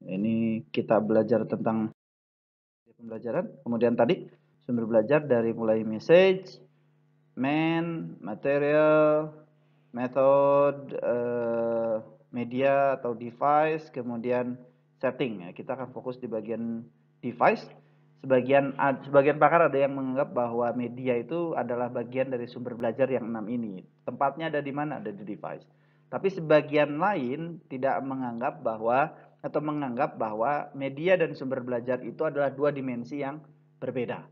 Ini kita belajar tentang pembelajaran. Kemudian tadi sumber belajar dari mulai message, main, material, method, media atau device, kemudian setting. Ya, kita akan fokus di bagian device. Sebagian pakar ada yang menganggap bahwa media itu adalah bagian dari sumber belajar yang 6 ini. Tempatnya ada di mana? Ada di device. Tapi sebagian lain tidak menganggap bahwa atau menganggap bahwa media dan sumber belajar itu adalah dua dimensi yang berbeda.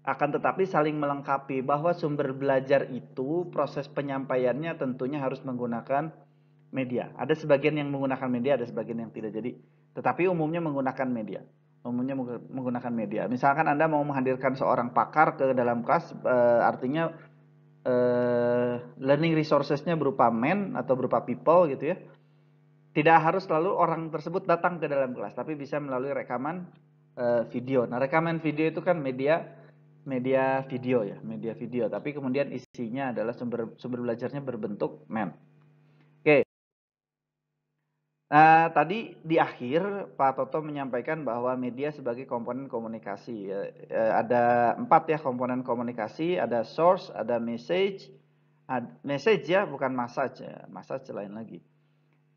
Akan tetapi saling melengkapi, bahwa sumber belajar itu proses penyampaiannya tentunya harus menggunakan media. Ada sebagian yang menggunakan media, ada sebagian yang tidak. Jadi, tetapi umumnya menggunakan media. Umumnya menggunakan media. Misalkan Anda mau menghadirkan seorang pakar ke dalam kelas, artinya learning resources-nya berupa men atau berupa people gitu ya. Tidak harus selalu orang tersebut datang ke dalam kelas, tapi bisa melalui rekaman video. Nah, rekaman video itu kan media video ya, media video. Tapi kemudian isinya adalah sumber belajarnya berbentuk mem. Oke. Nah, tadi di akhir Pak Toto menyampaikan bahwa media sebagai komponen komunikasi. Ada 4 ya komponen komunikasi, ada source, ada message, message ya, bukan message ya, message lain lagi.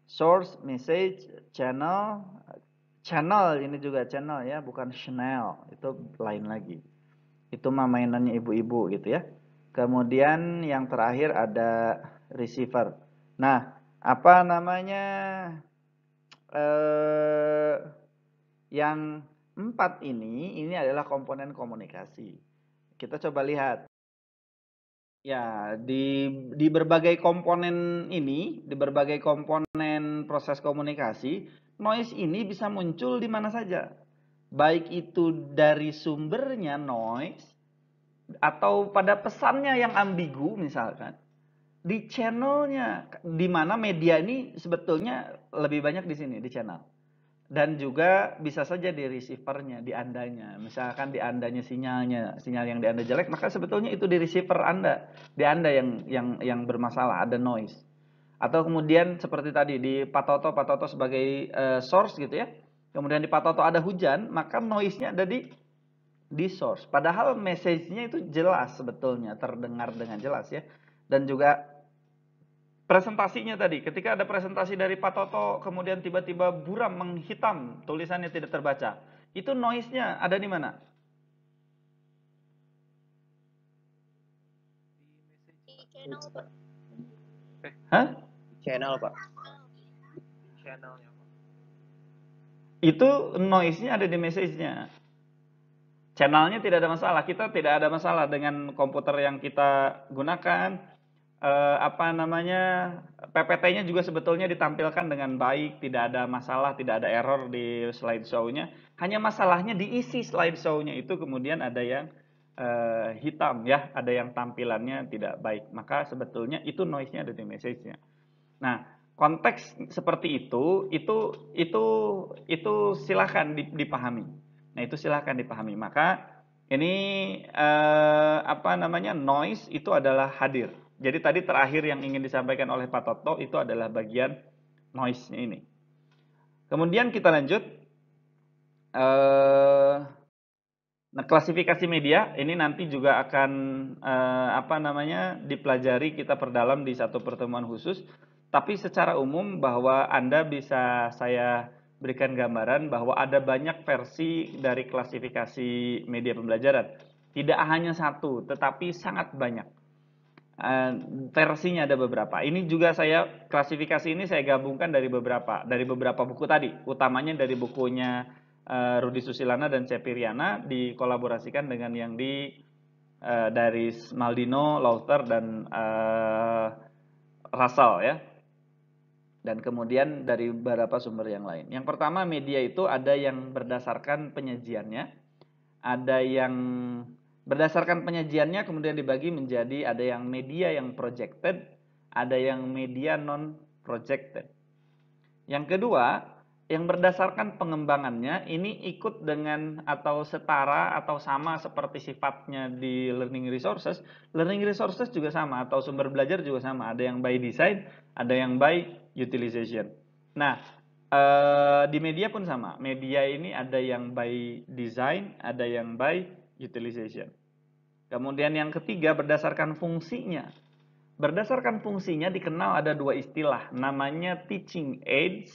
Source, message, channel, channel ini juga channel ya, bukan channel, itu lain lagi. Itu mah mainannya ibu-ibu gitu ya. Kemudian yang terakhir ada receiver. Nah, apa namanya? Eh, yang 4 ini adalah komponen komunikasi. Kita coba lihat. Ya, di berbagai komponen ini, di berbagai komponen proses komunikasi, noise ini bisa muncul di mana saja. Baik itu dari sumbernya noise, atau pada pesannya yang ambigu misalkan. Di channelnya, di mana media ini sebetulnya lebih banyak di sini, di channel. Dan juga bisa saja di receivernya, di andanya. Misalkan di andanya sinyal yang di anda jelek, maka sebetulnya itu di receiver anda, di anda yang bermasalah, ada noise. Atau kemudian seperti tadi di Patoto sebagai source gitu ya. Kemudian di Patoto ada hujan, maka noise-nya ada di source. Padahal message-nya itu jelas sebetulnya, terdengar dengan jelas ya. Dan juga presentasinya tadi, ketika ada presentasi dari Pak Toto, kemudian tiba-tiba buram menghitam, tulisannya tidak terbaca. Itu noise-nya ada di mana? Channel, Pak. Hah? Channel, Pak. Itu noise-nya ada di message-nya. Channelnya tidak ada masalah. Kita tidak ada masalah dengan komputer yang kita gunakan. Apa namanya, PPT-nya juga sebetulnya ditampilkan dengan baik, tidak ada masalah, tidak ada error di slideshow-nya. Hanya masalahnya diisi slideshow-nya itu kemudian ada yang hitam ya, ada yang tampilannya tidak baik. Maka sebetulnya itu noise-nya ada di message-nya. Nah, konteks seperti itu silahkan dipahami. Nah, itu silahkan dipahami. Maka ini apa namanya, noise itu adalah hadir. Jadi tadi terakhir yang ingin disampaikan oleh Pak Toto itu adalah bagian noise-nya ini. Kemudian kita lanjut. Nah, klasifikasi media ini nanti juga akan apa namanya, dipelajari, kita perdalam di satu pertemuan khusus. Tapi secara umum bahwa Anda bisa saya berikan gambaran bahwa ada banyak versi dari klasifikasi media pembelajaran. Tidak hanya satu, tetapi sangat banyak. Versinya ada beberapa. Ini juga klasifikasi ini saya gabungkan dari beberapa buku tadi, utamanya dari bukunya Rudi Susilana dan Cepiriana, dikolaborasikan dengan yang dari Maldino, Lauter dan Russell ya. Dan kemudian dari beberapa sumber yang lain. Yang pertama, media itu ada yang berdasarkan penyajiannya, ada yang berdasarkan penyajiannya kemudian dibagi menjadi, ada yang media yang projected, ada yang media non projected. Yang kedua, yang berdasarkan pengembangannya ini ikut dengan atau setara atau sama seperti sifatnya di learning resources. Learning resources juga sama, atau sumber belajar juga sama. Ada yang by design, ada yang by utilization. Nah, Di media pun sama. Media ini ada yang by design, ada yang by utilization. Kemudian yang ketiga berdasarkan fungsinya. Berdasarkan fungsinya dikenal ada dua istilah, namanya teaching aids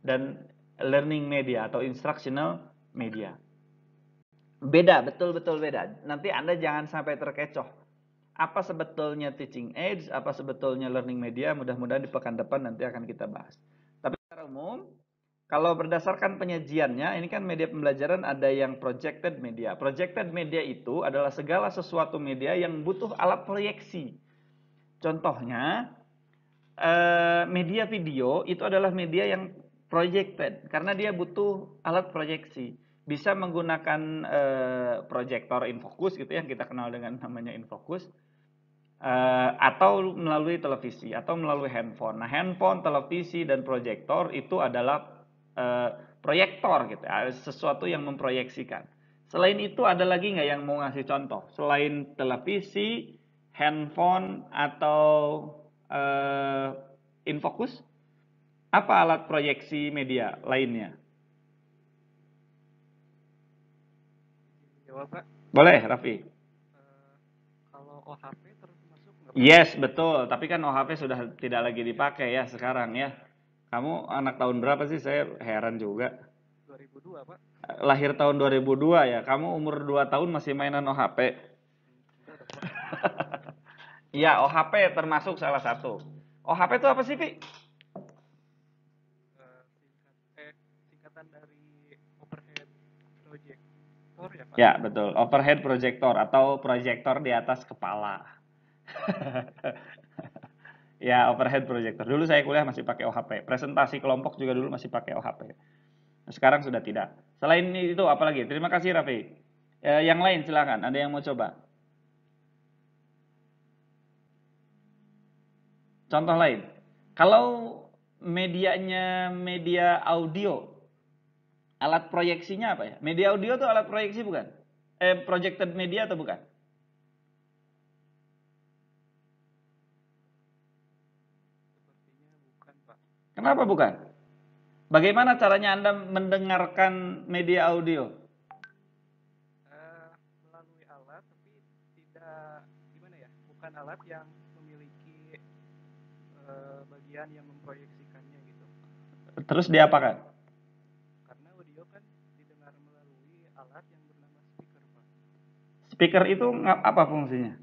dan learning media atau instructional media. Beda, betul-betul beda. Nanti Anda jangan sampai terkecoh. Apa sebetulnya teaching aids, apa sebetulnya learning media, mudah-mudahan di pekan depan nanti akan kita bahas. Tapi secara umum, kalau berdasarkan penyajiannya, ini kan media pembelajaran ada yang projected media. Projected media itu adalah segala sesuatu media yang butuh alat proyeksi. Contohnya, media video itu adalah media yang projected karena dia butuh alat proyeksi. Bisa menggunakan proyektor infocus gitu ya, yang kita kenal dengan namanya infocus, atau melalui televisi atau melalui handphone. Nah, handphone, televisi dan proyektor itu adalah proyektor gitu ya, sesuatu yang memproyeksikan. Selain itu ada lagi nggak yang mau ngasih contoh? Selain televisi, handphone atau infocus, apa alat proyeksi media lainnya? Jawab, Pak. Boleh, Raffi. Kalau OHP termasuk nggak, Pak? Yes, betul. Tapi kan OHP sudah tidak lagi dipakai ya sekarang ya. Kamu anak tahun berapa sih? Saya heran juga. 2002, Pak. Lahir tahun 2002 ya. Kamu umur 2 tahun masih mainan OHP. Enggak dong, Pak. Iya, OHP termasuk salah satu. OHP itu apa sih, Pi? Singkatan dari overhead projector ya, Pak? Ya, betul. Overhead projector atau proyektor di atas kepala. Ya, overhead projector. Dulu saya kuliah masih pakai OHP. Presentasi kelompok juga dulu masih pakai OHP. Sekarang sudah tidak. Selain itu apa lagi? Terima kasih, Raffi. Yang lain silakan. Ada yang mau coba? Contoh lain. Kalau medianya media audio, alat proyeksinya apa ya? Media audio itu alat proyeksi bukan? Projected media atau bukan? Sepertinya bukan, Pak. Kenapa bukan? Bagaimana caranya Anda mendengarkan media audio? Melalui alat, tapi tidak, gimana ya? Bukan alat yang memiliki bagian yang memproyeksikannya gitu. Terus diapakan? Karena audio kan didengar melalui alat yang bernama speaker, Pak. Speaker itu apa fungsinya?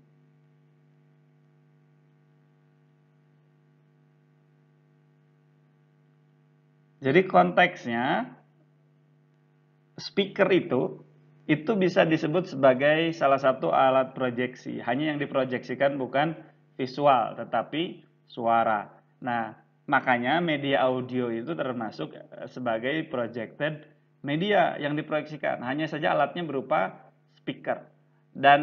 Jadi konteksnya speaker itu bisa disebut sebagai salah satu alat proyeksi. Hanya yang diproyeksikan bukan visual tetapi suara. Nah, makanya media audio itu termasuk sebagai projected media yang diproyeksikan. Hanya saja alatnya berupa speaker. Dan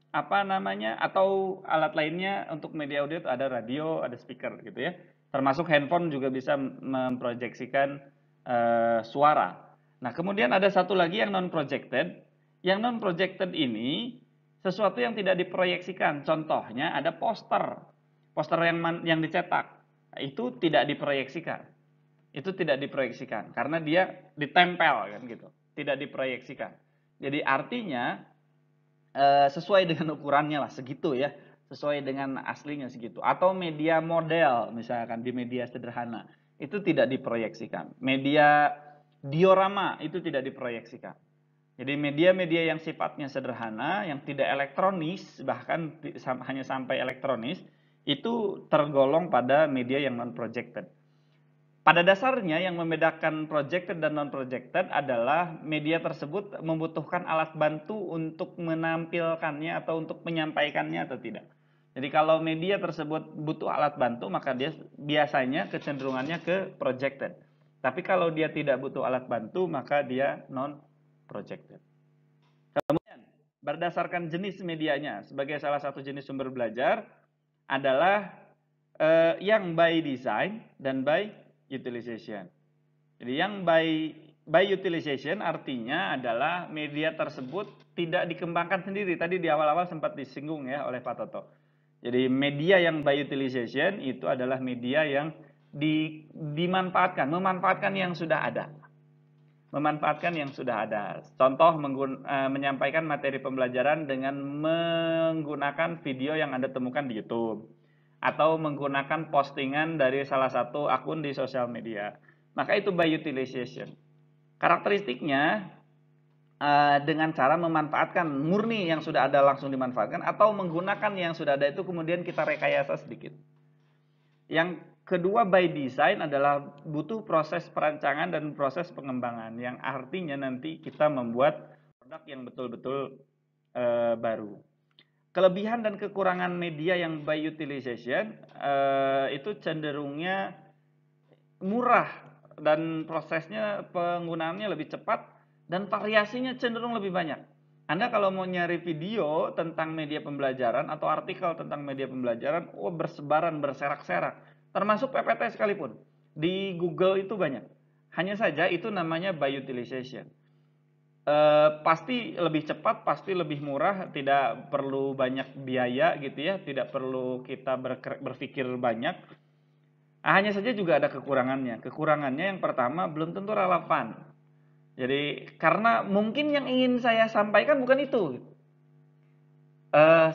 apa namanya, atau alat lainnya untuk media audio itu ada radio, ada speaker gitu ya. Termasuk handphone juga bisa memproyeksikan suara. Nah, kemudian ada satu lagi yang non-projected. Yang non-projected ini sesuatu yang tidak diproyeksikan. Contohnya ada poster. Poster yang dicetak. Nah, itu tidak diproyeksikan. Itu tidak diproyeksikan karena dia ditempel kan gitu. Tidak diproyeksikan. Jadi artinya sesuai dengan ukurannya lah segitu ya. Sesuai dengan aslinya segitu. Atau media model misalkan di media sederhana. Itu tidak diproyeksikan. Media diorama itu tidak diproyeksikan. Jadi media-media yang sifatnya sederhana, yang tidak elektronis, bahkan hanya sampai elektronis, itu tergolong pada media yang non-projected. Pada dasarnya yang membedakan projected dan non-projected adalah media tersebut membutuhkan alat bantu untuk menampilkannya atau untuk menyampaikannya atau tidak. Jadi kalau media tersebut butuh alat bantu maka dia biasanya kecenderungannya ke projected. Tapi kalau dia tidak butuh alat bantu maka dia non-projected. Kemudian berdasarkan jenis medianya sebagai salah satu jenis sumber belajar adalah yang by design dan by utilization. Jadi yang by utilization artinya adalah media tersebut tidak dikembangkan sendiri. Tadi di awal-awal sempat disinggung ya oleh Pak Toto. Jadi media yang by utilization itu adalah media yang memanfaatkan yang sudah ada. Contoh menyampaikan materi pembelajaran dengan menggunakan video yang Anda temukan di YouTube atau menggunakan postingan dari salah satu akun di sosial media. Maka itu by utilization. Karakteristiknya dengan cara memanfaatkan murni yang sudah ada langsung dimanfaatkan atau menggunakan yang sudah ada itu kemudian kita rekayasa sedikit. Yang kedua by design adalah butuh proses perancangan dan proses pengembangan yang artinya nanti kita membuat produk yang betul-betul baru. Kelebihan dan kekurangan media yang by utilization itu cenderungnya murah dan prosesnya penggunaannya lebih cepat dan variasinya cenderung lebih banyak. Anda kalau mau nyari video tentang media pembelajaran atau artikel tentang media pembelajaran, bersebaran, berserak-serak. Termasuk PPT sekalipun. Di Google itu banyak. Hanya saja itu namanya by utilization. Pasti lebih cepat, pasti lebih murah, tidak perlu banyak biaya gitu ya, tidak perlu kita berpikir banyak. Hanya saja juga ada kekurangannya. Kekurangannya yang pertama belum tentu relevan. Jadi karena mungkin yang ingin saya sampaikan bukan itu,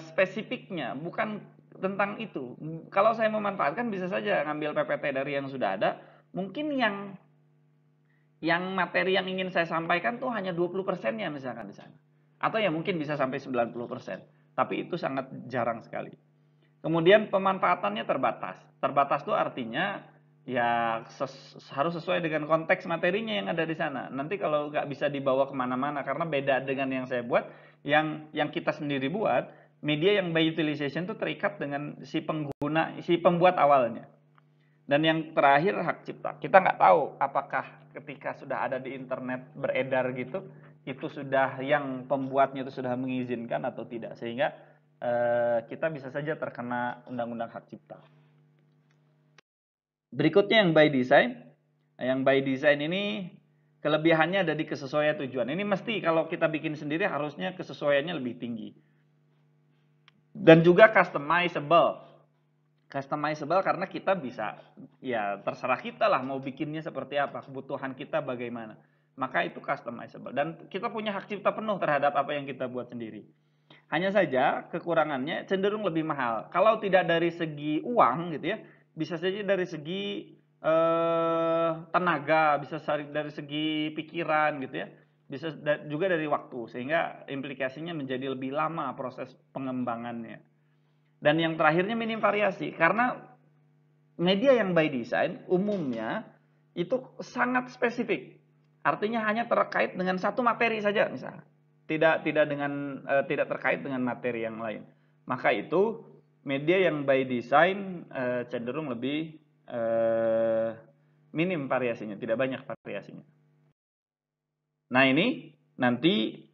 spesifiknya bukan tentang itu. Kalau saya memanfaatkan bisa saja ngambil PPT dari yang sudah ada. Mungkin yang materi yang ingin saya sampaikan tuh hanya 20%-nya misalkan di sana. Atau ya mungkin bisa sampai 90%. Tapi itu sangat jarang sekali. Kemudian pemanfaatannya terbatas. Terbatas itu artinya ya harus sesuai dengan konteks materinya yang ada di sana. Nanti kalau nggak bisa dibawa kemana-mana karena beda dengan yang saya buat, yang kita sendiri buat, media yang by utilization itu terikat dengan si pengguna, si pembuat awalnya. Dan yang terakhir hak cipta. Kita nggak tahu apakah ketika sudah ada di internet beredar gitu, itu sudah yang pembuatnya itu sudah mengizinkan atau tidak. Sehingga kita bisa saja terkena undang-undang hak cipta. Berikutnya yang by design. Yang by design ini kelebihannya ada di kesesuaian tujuan. Ini mesti kalau kita bikin sendiri harusnya kesesuaiannya lebih tinggi. Dan juga customizable. Customizable karena kita bisa, ya terserah kita lah mau bikinnya seperti apa, kebutuhan kita bagaimana. Maka itu customizable. Dan kita punya hak cipta penuh terhadap apa yang kita buat sendiri. Hanya saja kekurangannya cenderung lebih mahal. Kalau tidak dari segi uang gitu ya, bisa saja dari segi tenaga, bisa dari segi pikiran gitu ya, bisa juga dari waktu, sehingga implikasinya menjadi lebih lama proses pengembangannya. Dan yang terakhirnya minim variasi, karena media yang by design umumnya itu sangat spesifik. Artinya hanya terkait dengan satu materi saja misalnya. Tidak terkait dengan materi yang lain. Maka itu media yang by design cenderung lebih minim variasinya, tidak banyak variasinya. Nah, ini nanti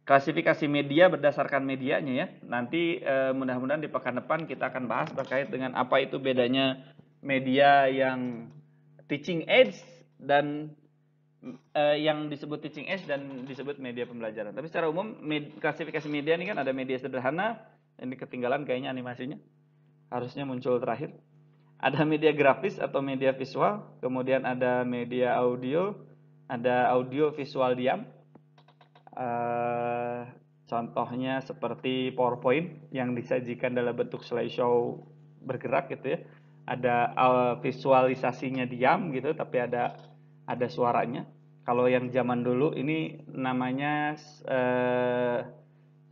klasifikasi media berdasarkan medianya ya. Nanti mudah-mudahan di pekan depan kita akan bahas terkait dengan apa itu bedanya media yang teaching aids dan yang disebut teaching aids dan disebut media pembelajaran. Tapi secara umum klasifikasi media ini kan ada media sederhana, ini ketinggalan kayaknya animasinya. Harusnya muncul terakhir. Ada media grafis atau media visual, kemudian ada media audio, ada audio visual diam. Contohnya seperti PowerPoint yang disajikan dalam bentuk slideshow bergerak gitu ya. Ada visualisasinya diam gitu, tapi ada suaranya. Kalau yang zaman dulu ini namanya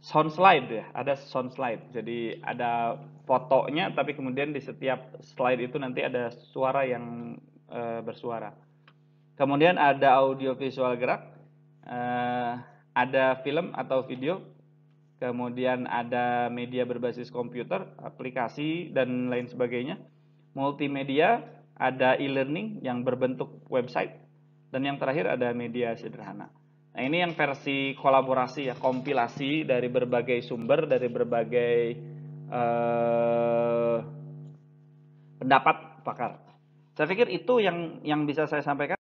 sound slide ya, ada sound slide. Jadi ada fotonya, tapi kemudian di setiap slide itu nanti ada suara yang bersuara. Kemudian ada audio visual gerak, ada film atau video, kemudian ada media berbasis komputer, aplikasi dan lain sebagainya. Multimedia, ada e-learning yang berbentuk website, dan yang terakhir ada media sederhana. Nah, ini yang versi kolaborasi ya, kompilasi dari berbagai sumber, dari berbagai pendapat pakar. Saya pikir itu yang bisa saya sampaikan.